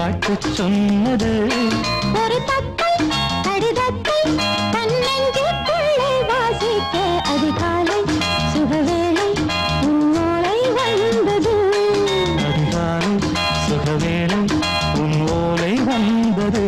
வாழ்த்து சொன்னது ஒரு தத்தை கடிதத்தை தன்னெஞ்சுக்குள்ளே வாசிக்க அதிகாலை சுகவேளை உன்னோலை வந்தது. அதிகாலை சுகவேளை உன் ஓலை வந்தது.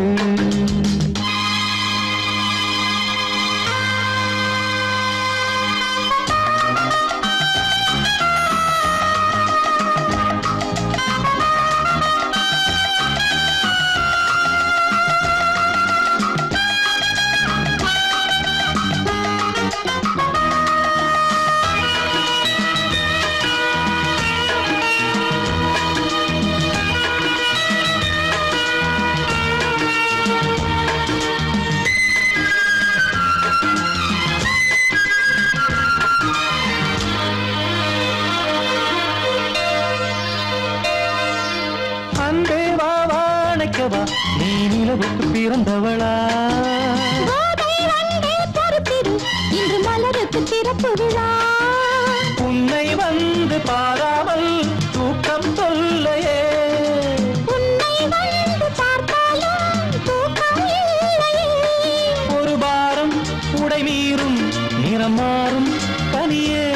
நீ நிலவுக்கு பிறந்தவளா? இன்று மலருக்கு திறப்பு விழா. உன்னை வந்து பாராமல் தூக்கம் சொல்லையே. உன்னை வந்து பார்த்தாலும் தூக்கம் இல்லையே. ஒரு பாரம் உடை மீறும் நிறம் மாறும் தனியே.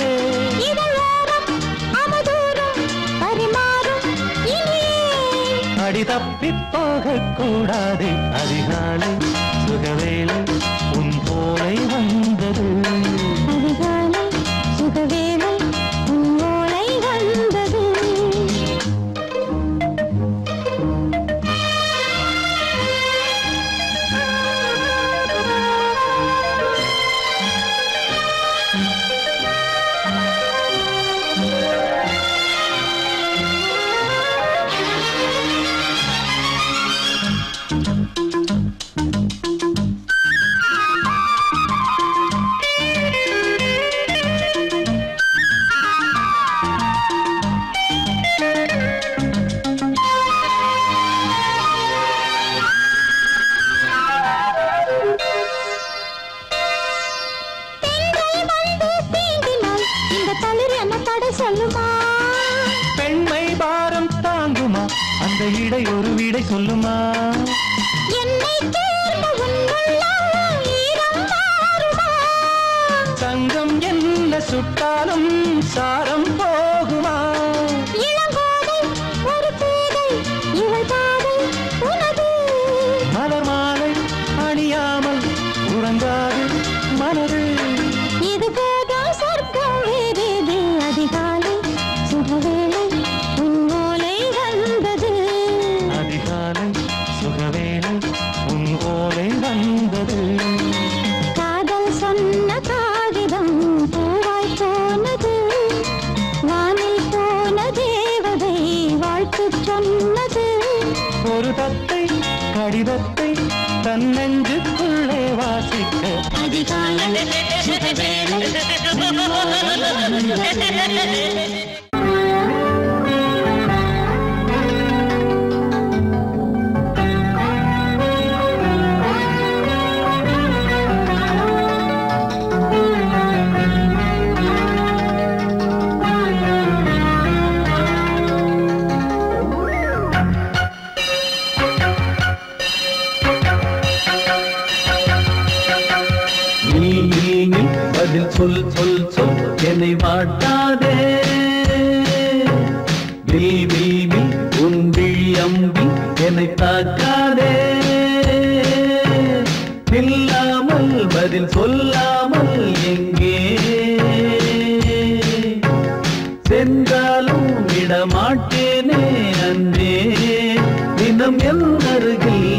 அடி தப்பி போகக்கூடாது. அதிகாலை சுகவேளை உன் போலை வந்தது. அதிகாலை சுகவேளை உன் ஓலை வந்தது. பெண்மை பாரம் தாங்குமா? அந்த இடை ஒரு விடை சொல்லுமா? சங்கம் என்ன சுட்டாலும் சாரம் போகுமா? மலர் மாலை அணியாமல் உறங்காது மனது. இது போதும் சொர்க்கம் வேறேது. அதிகாலை சுகவேளை உன் ஓலை வந்தது. அதிகாலை சுகவேளை உன் ஓலை வந்தது. காதல் சொன்ன காகிதம் பூவாய் போனது. வானில் போன தேவதை வாழ்த்து சொன்னது. ஒரு தத்தை கடிதத்தை தன்னெஞ்சுக்குள்ளே வாசிக்க அதிகாலை சுகவேளை உன் ஓலை வந்தது. பதில் சொல் சொல் சொல் என்னை வாட்டாதே. வில் வில் வில் உன் விழி அம்பி என்னை தாக்காதே. இல்லாமல் பதில் சொல்லாமல் எங்கே சென்றாலும் விடமாட்டேனே அன்றே. தினம் என் அருகில்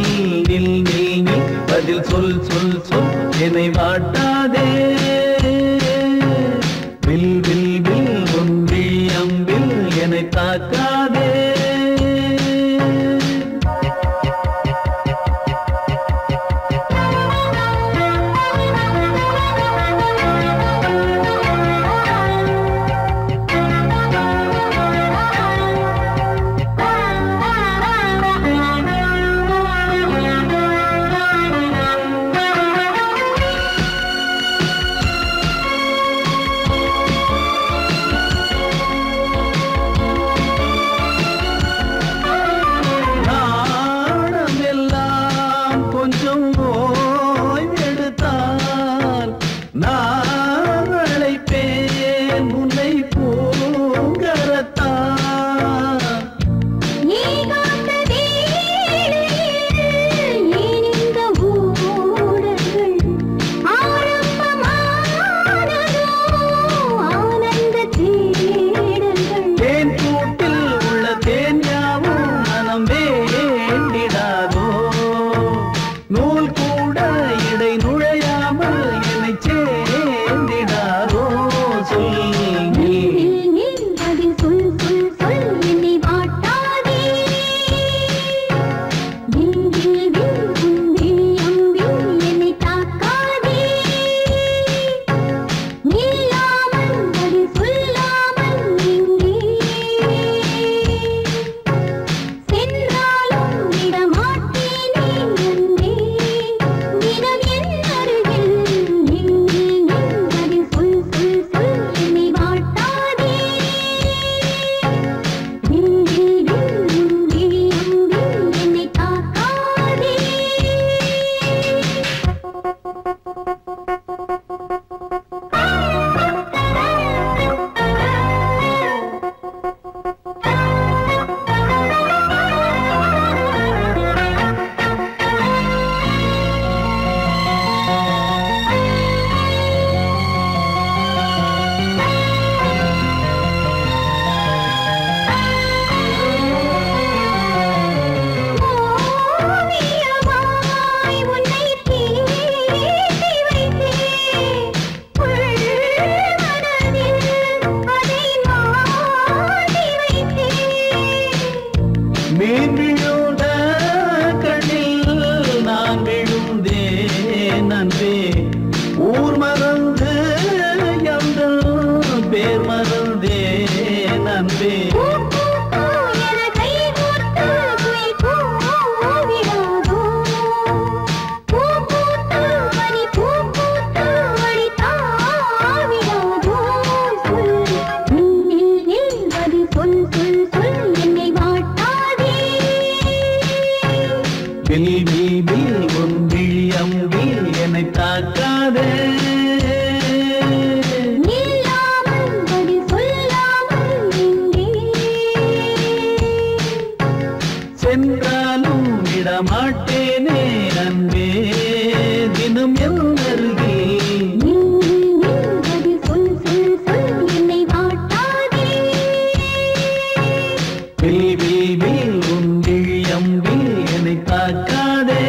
நில் நில் நில் பதில் சொல் சொல் சொல் என்னை வாட்டாதே. வில் வில் வில் உன் விழி அம்பில் என்னை தாக்காதே. தேன் விழுந்த கண்ணில் நான் விழுந்தேன் அன்பே ஊர் மறந்து எங்கள் பேர் மறந்தேன் அன்பே சென்றாலும் விடமாட்டேனே அன்பே தினம் என்னருகே என்னை வாட்டாதே வில் உன் விழியம்பில் என்னை தாக்காதே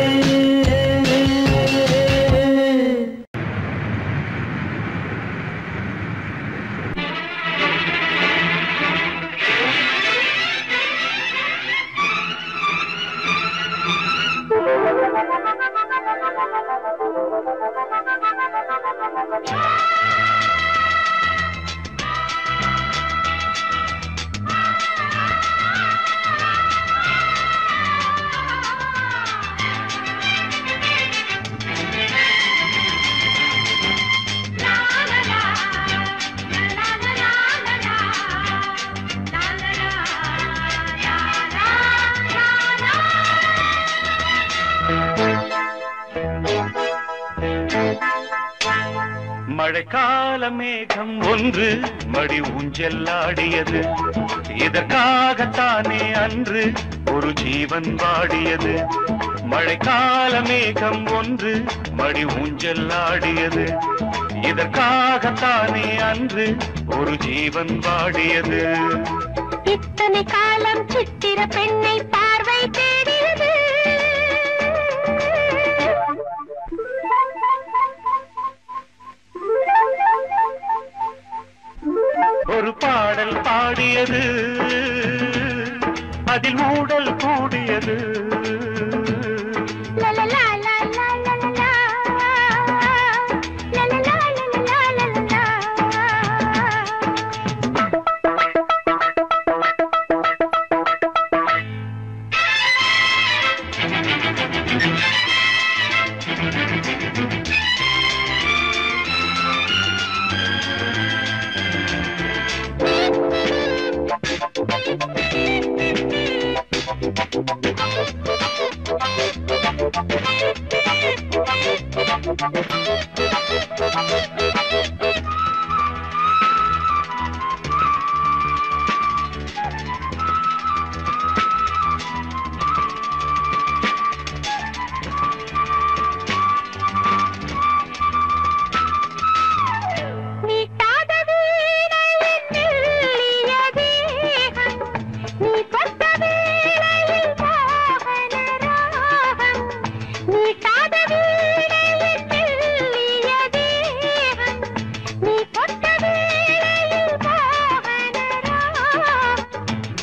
மழைக்கால மேகம் ஒன்று மடி ஊஞ்செல்லாடியது இதற்காகத்தானே அன்று ஒரு ஜீவன் வாடியது மழைக்கால மேகம் ஒன்று மடி ஊஞ்செல்லாடியது இதற்காகத்தானே அன்று ஒரு ஜீவன் வாடியது இத்தனை காலம் சித்திர பெண்ணை பார்வை தேடியது ஒரு பாடல் பாடியது அதில் மூடல் கூடியது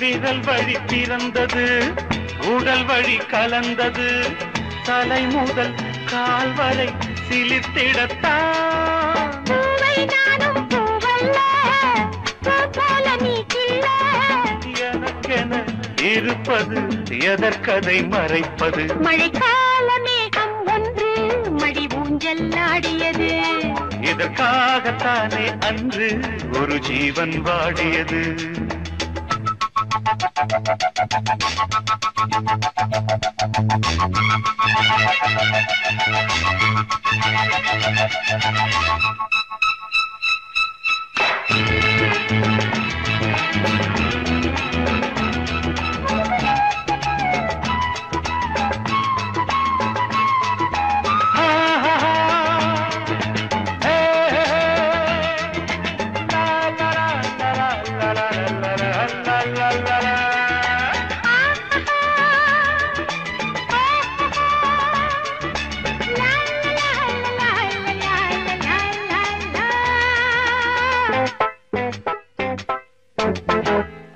விரல் வழி பிறந்தது உடல் வழி கலந்தது தலை முதல் கால் வரை சிலிர்த்திடத்தான் எனக்கென இருப்பது எதற்கதை மறைப்பது மழைக்கால மேகம் ஒன்று மடி ஊஞ்செல்லாடியது இதற்காகத்தானே அன்று ஒரு ஜீவன் வாடியது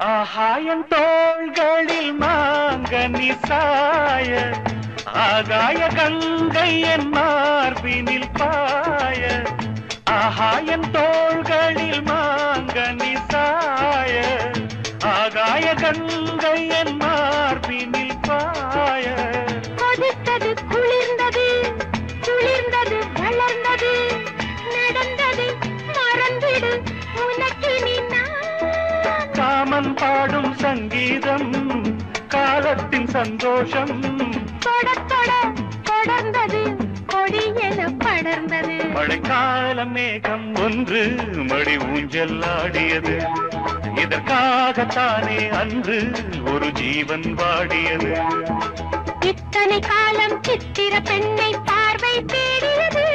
ஆஹாயன் தோள்களில் மாங்கனி மாங்கனி சாய ஆகாய கங்கை என் மார்பினில் பாய ஆகாயன் தோள்களில் மாங்கனி சாய ஆகாய கங்கை என் மார்பினில் பாய கொதித்தது குளிர்ந்தது குளிர்ந்தது வளர்ந்தது நடந்தது மறந்திடு உனக்கு நீ காமன் பாடும் சங்கீதம் காலத்தின் சந்தோஷம் தொட தொட தொடர்ந்தது கொடியென படர்ந்தது மழைக்கால மேகம் ஒன்று மடி ஊஞ்சல் ஆடியது இதற்காகத்தானே அன்று ஒரு ஜீவன் வாடியது இத்தனை காலம் சித்திர பெண்ணை பார்வை தேடியது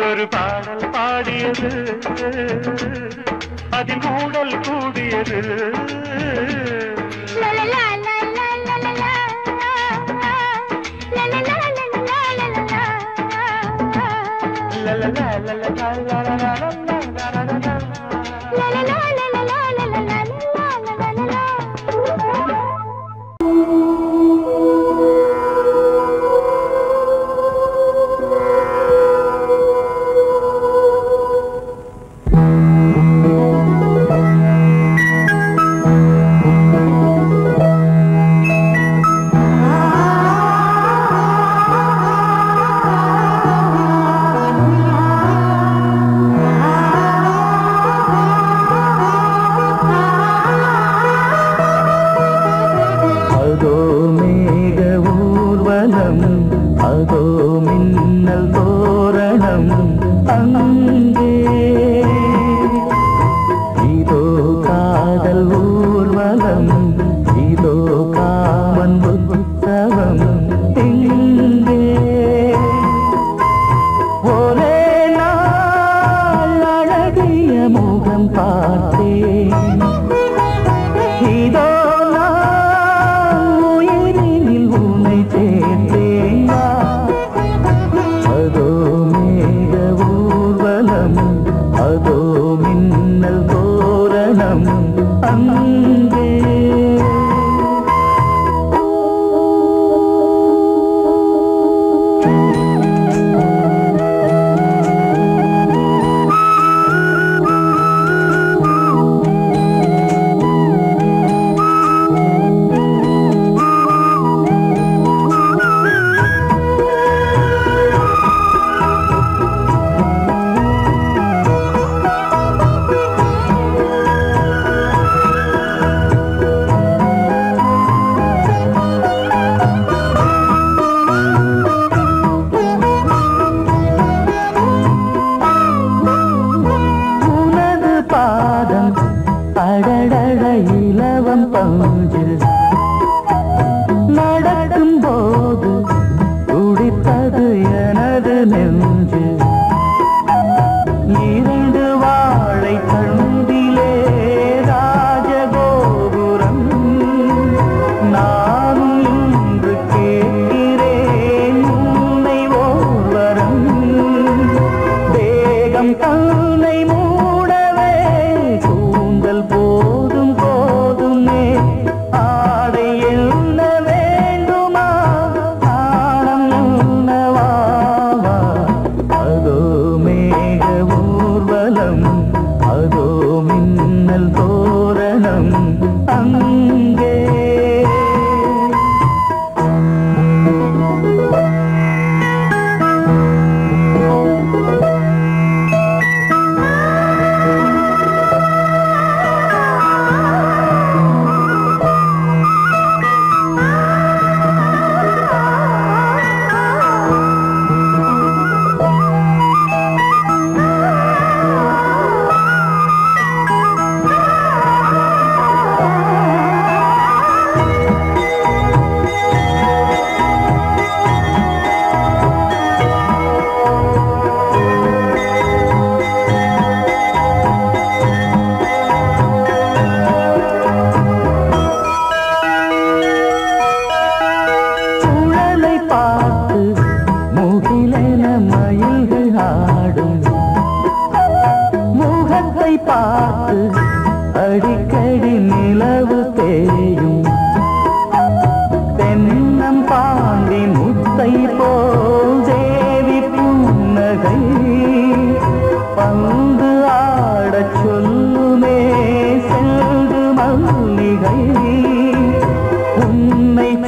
ஒரு பாடல் பாடியது அதில் ஊடல் கூடியது லலலா லலலா லலலா லலலா லலலா லலலா அதோ மின்னல் தோரணம் அங்கே இதோ காதல் ஊர்வலம் இதோ காமன் உற்சவம் இங்கே ஒரே நாள் அழகிய முகம் பார்த்தேன் இதோ அதோ மின்னல் தோரணம் அங்கே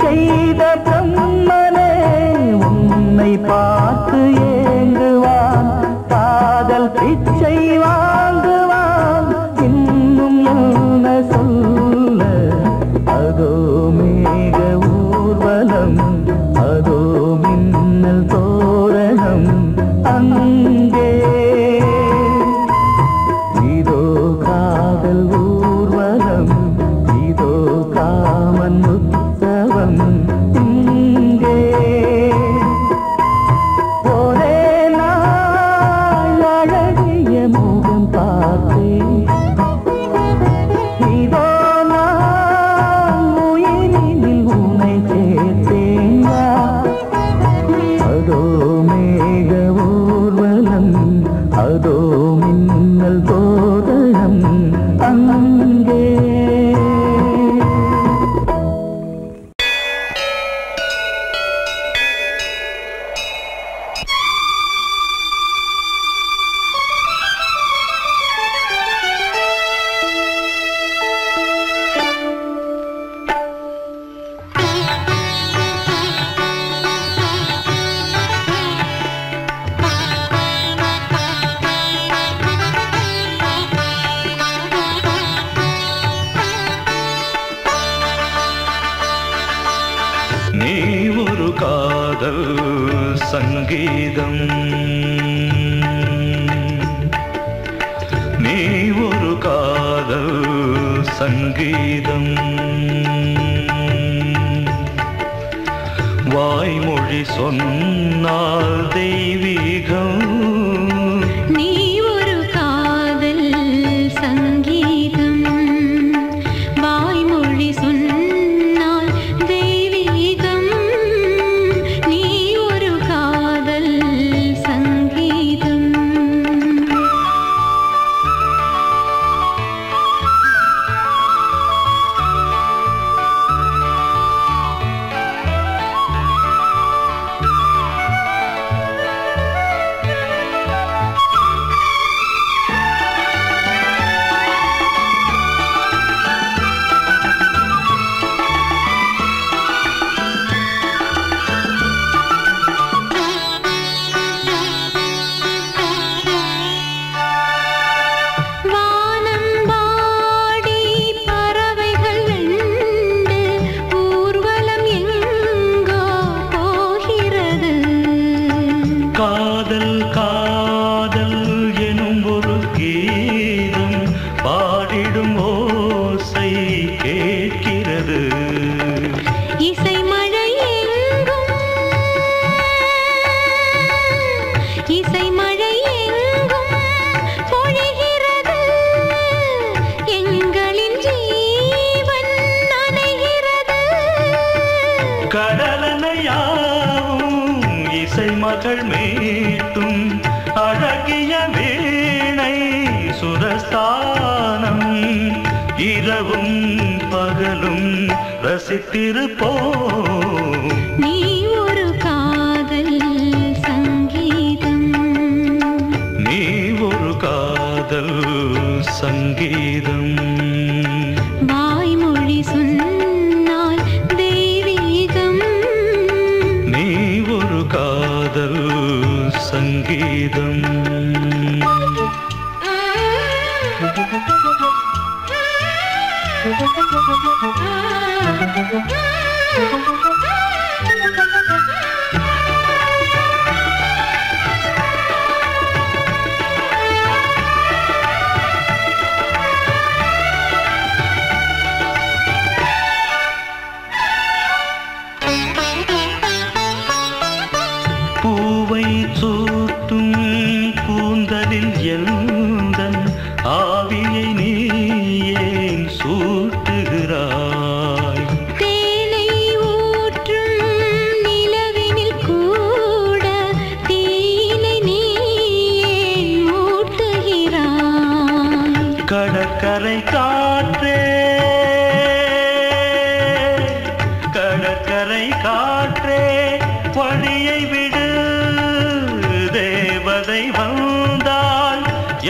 செய்த பிரம்மனே உன்னை பார்த்து ஏங்குவான், காதல் பிச்சை வாங்குவான். இன்னும் என்ன சொல்ல? அதோ மேக ஊர்வலம், அதோ மின்னல் தோரணம் அங்கே. இதோ காதல் ஊர்வலம், இதோ காமன் உற்சவம் இங்கே. ஒரே நாள் அழகிய முகம் பார்த்தேன், இதோ நான் உயிரினில் உன்னை சேர்த்தேன். அதோ மேக ஊர்வலம், அதோ மின்னல் தோரணம் அங்கே. நீ ஒரு காதல் சங்கீதம், நீ ஒரு காதல் சங்கீதம். வாய்மொழி சொன்னால் தெய்வீகம். நீ ஒரு காதல் சங்கீதம், வாய்மொழி சொன்னால் தெய்வீகம். நீ ஒரு காதல் சங்கீதம். வானம்பாடி பறவைகள் வெண்டு ஊர்வலம் எங்கோ போகிறது. காதல் காதல் எனும் ஒரு கீதம் பாடிடும் ஓசை கேட்கிறது. இசை மழை எங்கும், இசை மழை எங்கும் பொழிகிறது. எங்களின் ஜீவன் நனைகிறது. கடலனையாவும் இசை மகள் மீட்டும் அழகிய வீணை சுரஸ்தானம். இரவும் பகலும் ரசித்திருப்போம். நீ ஒரு காதல் சங்கீதம், நீ ஒரு காதல் சங்கீதம். வாய்மொழி சொன்னால் தெய்வீகம். நீ ஒரு காதல் சங்கீதம். பூவை சூட்டும் கூந்தலில் எந்தன் ஆவியை நீ ஏன் சூட்டுகிறாய்? தேனை ஊற்றும் நிலவினில் கூட தீனை நீ ஏன் மூட்டுகிறாய்? கடற்கரை காற்றே, கடற்கரை காற்றே வழியை விடு. தேவதை வந்தால்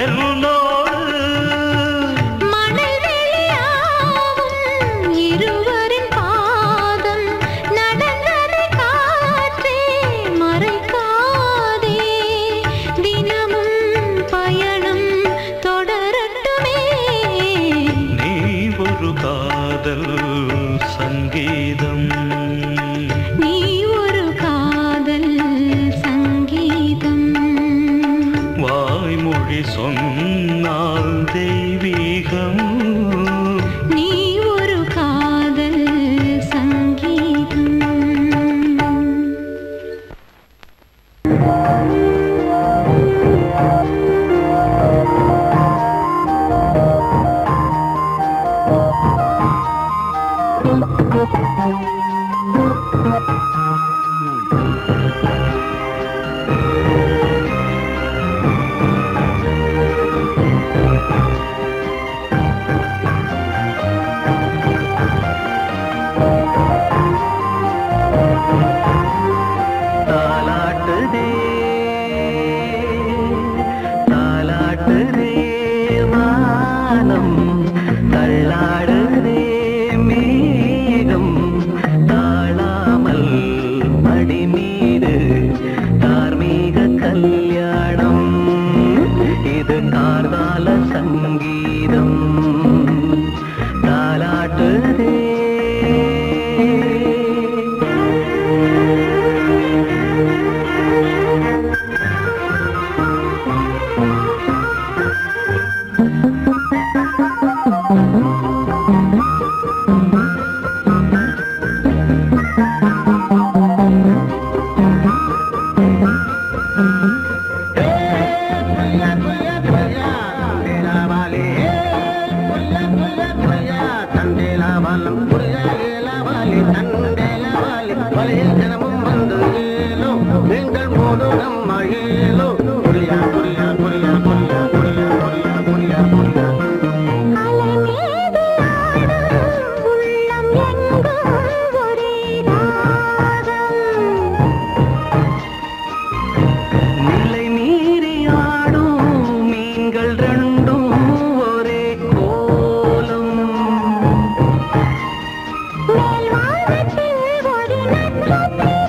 என்னோடு மணல் வெளியாகும் இருவரின் பாதம் சங்கீதம். நீ ஒரு காதல் சங்கீதம். வாய்மொழி சொன்னால் தெய்வீகம். நீ ஒரு காதல் சங்கீதம். தாலாட்டுதே தாலாட்டுதே வானம், தள்ளாடுதே மேகம், தாழாமல் மடி மீது தார்மீக கல்யாணம். இது கார்கால சங்கீதம். தாலாட்டுதே நிலை மீறி ஆடும் மீன்கள் ரெண்டும் ஒரே கோலம். மேல்வானத்தில் ஒரு நட்சத்திரம்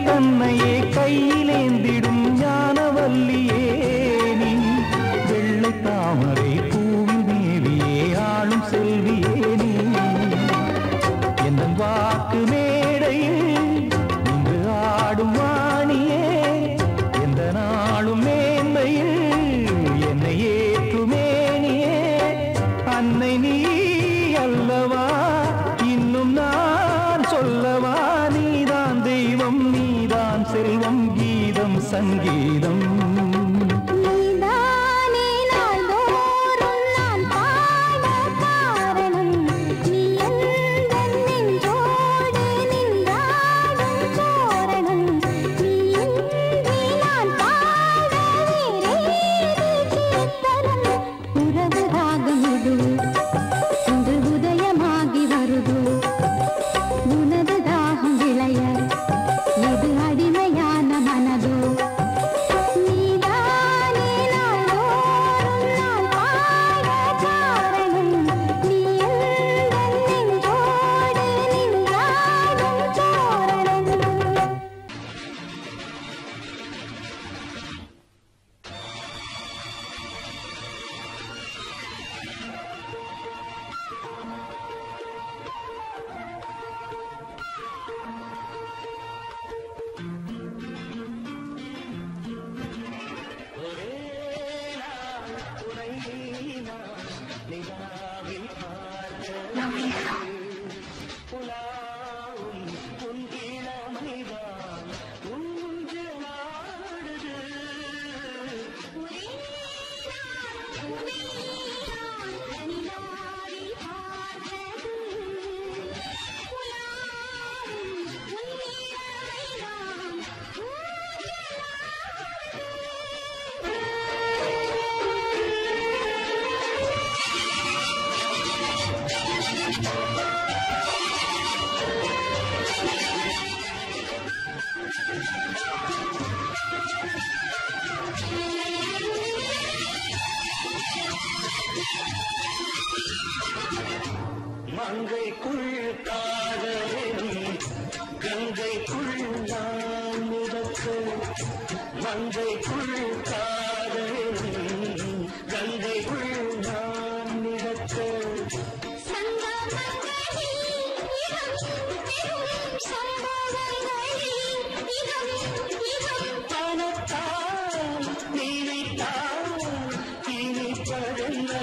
தன்னையே கையிலேந்திடும் ஞானவல்லியே நீ வெள்ளை தாமரை பூவின் தேவியே ஆளும் செல்வியே நீ என் வாக்கு மேடையில் இன்று ஆடும் வாணியே எந்த நாளும் மேன்மையில் என்னை ஏற்றுமேனியே அன்னை நீ அல்லவா இன்னும் நான் சொல்லவா நீதான் தெய்வம் நீதான் செல்வம் கீதம் சங்கீதம் மங்கைக்குள் காதலும் கங்கைக்குள் நான் மிதக்க மங்கைக்குள் காதலும் கங்கைக்குள் நான் மிதக்க பணத்தால் நினைத்தால் இனிப்பதென்ன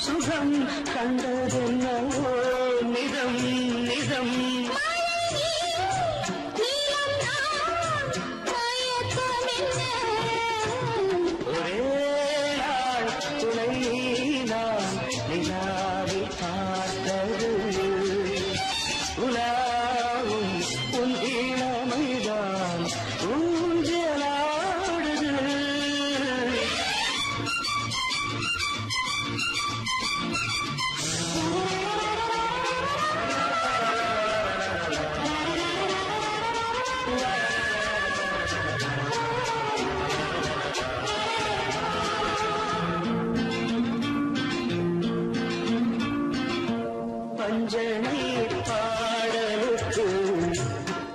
சுகம் கண்டதென்னவோ நிதம் நிதம் ஒரே நாள் துணை நான் நிலாவில் பார்த்தது உலாவும் உன் இளமைதான் ஊஞ்சலாடுது பஞ்சனை பாடலுக்கு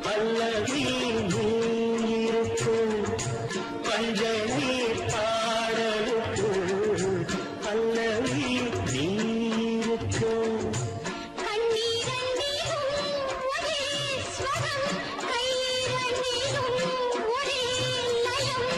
பல்லவி நீருக்கு பஞ்சனை பாடலுக்கு பல்லவி நீருக்கு ஒரே லயம்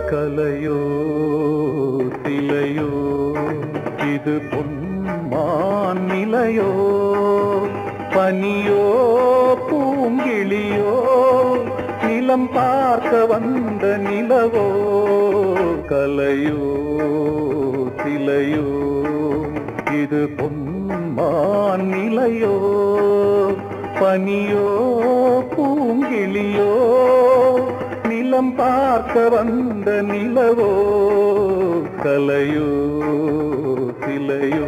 கலையோ சிலையோ இது பொன்மான் நிலையோ பனியோ பூங்கிளியோ நிலம் பார்க்க வந்த நிலவோ கலையோ சிலையோ இது பொன்மான் நிலையோ பனியோ பூங்கிளியோ நிலம் பார்க்க வந்த நிலவோ கலையோ சிலையோ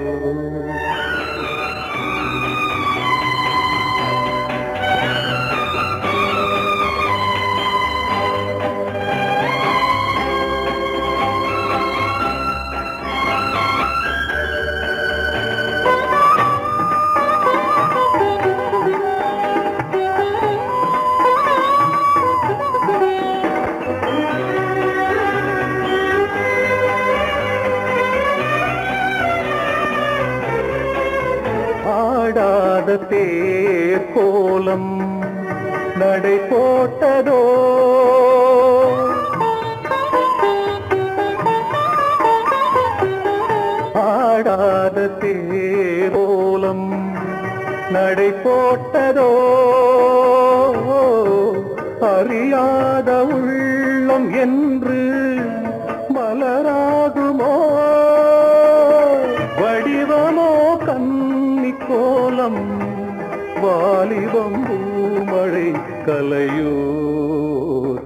தேர் கோலம் நடை போட்டதோ ஆடாத தேர் கோலம் நடை போட்டதோ அறியாத உள்ளம் என்று மலராகுமோ வடிவமோ கன்னி கோலம் வாலிபம் பூமழை கலையோ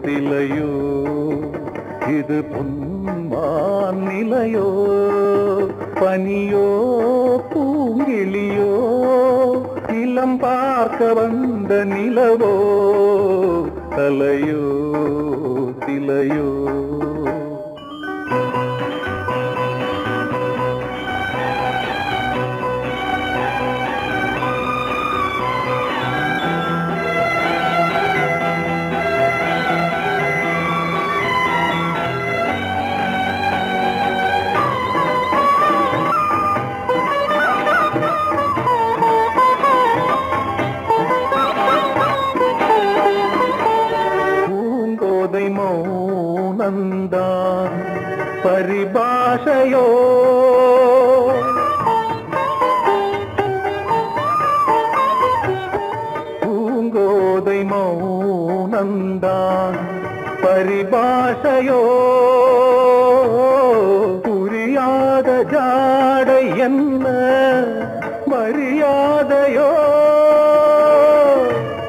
சிலையோ இது பொன்மான் நிலையோ பனியோ பூங்கிளியோ நிலம் பார்க்க வந்த நிலவோ கலையோ சிலையோ மௌனந்தான் பரிபாஷையோ பூங்கோதை மௌனந்தான் பரிபாஷையோ புரியாத ஜாடை என்ன மரியாதையோ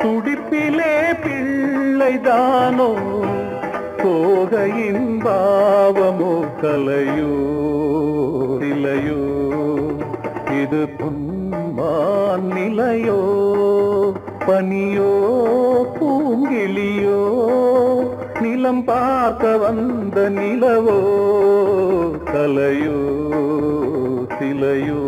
துடிப்பிலே பிள்ளைதானோ கோகையின் பாவமோ கலையோ சிலையோ இது பொன்மான் நிலையோ பனியோ பூங்கிளியோ நிலம் பார்க்க வந்த நிலவோ கலையோ சிலையோ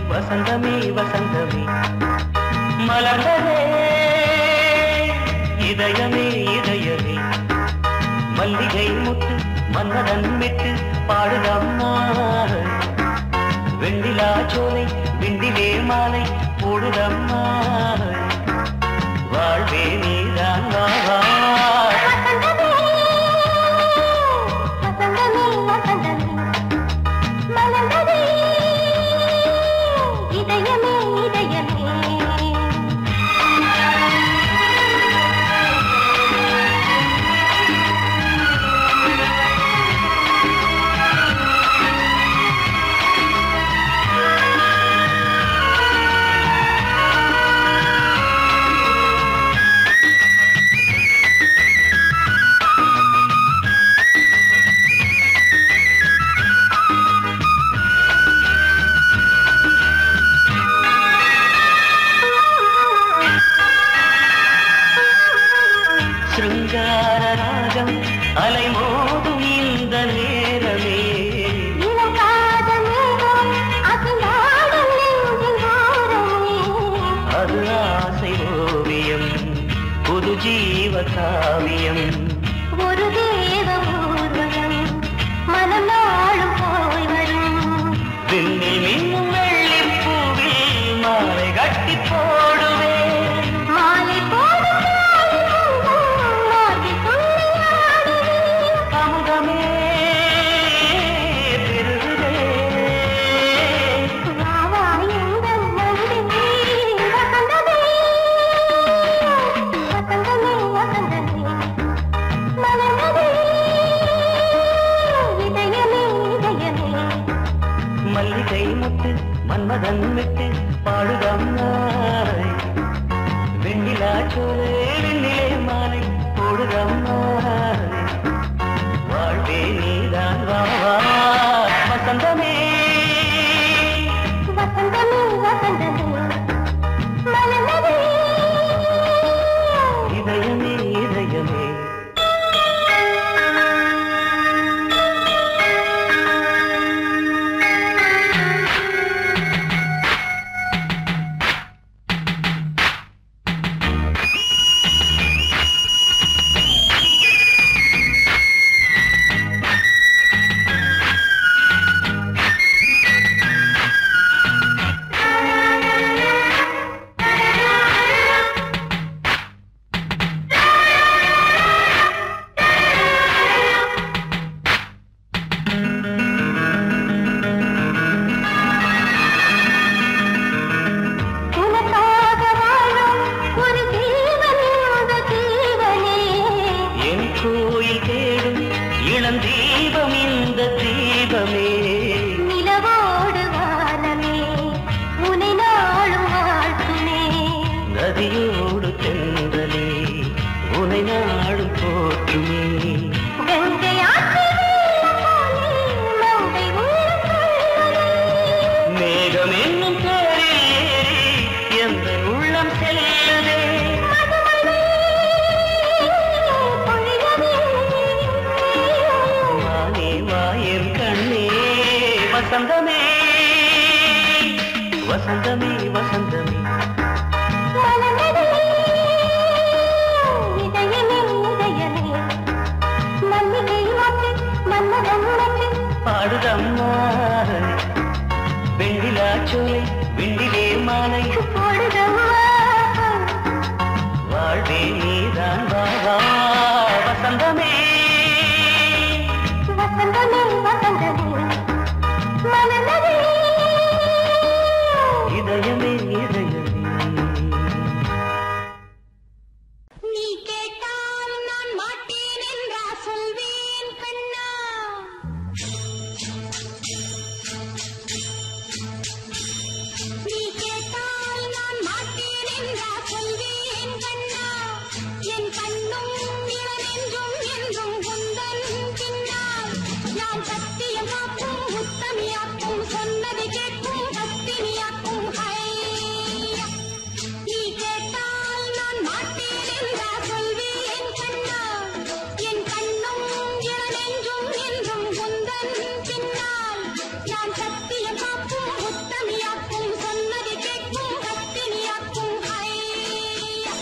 வசந்தமே வசந்தமே மலர்ந்ததே இதயமே இதயமே மல்லிகை முட்டு மன்னதன் விட்டு பாடுதம்மா வெண்ணிலா சோலை விண்டிலே மாலை போடுதம்மா வாழ்வே நீதான் வா சிருங்கார ராகம் அலைமோதும் இந்த நேரமே அது ஆசை ஓவியம் புது ஜீவ காவியம் ஒரு தேவ ஊர்வலம் மனம் நாளும் போய் வரும் விண்ணில் மின்னும் வெள்ளிப்பூவில் மாலை கட்டி போடுவேன் மாலை அமுதமே பெருகுதே மல்லிகை முத்து மன்மதன் விட்டு பாடுதம் நாய் வெண்ணிலா சோலை வெண்ணிலே மாலை போடுதம் நாய் வாழ்வே நீதான் வா வா வசந்தமே இதயமே இதயமே நதியோடு தென்றலே உனை நாடும் போற்றுமே மேகம் என்னும் பேரில் எந்த உள்ளம் செல்லுதே வானே வாயன் கண்ணே வசந்தமே வசந்தமே வசந்தமே பாடுதம்மா வெண்ணிலா சோலை வெண்ணிலே மாலை வாழ்வே நீதான் வா வா வசந்தமே இதயமே இதயமே நீ கேட்டால் நான் மாட்டேன் என்றா சொல்வேன் கண்ணா நீ கேட்டால் நான் மாட்டேன் என்றா சொல்வேன் கண்ணா என் கண்ணும் இளநெஞ்சும் என்றும் உந்தன் பின்னால் நான் சத்தியம் காக்கும் உத்தமியாக்கும் சொன்னதை கேட்கும் பத்தினியாக்கும் ஹையா நீ கேட்டால் நான் மாட்டேன் என்றா சொல்வேன் கண்ணா என் கண்ணும் இளநெஞ்சும் என்றும் உந்தன் பின்னால் நான் சத்தியம் காக்கும் உத்தமியாக்கும் சொன்னதை கேட்கும் பத்தினியாக்கும் ஹையா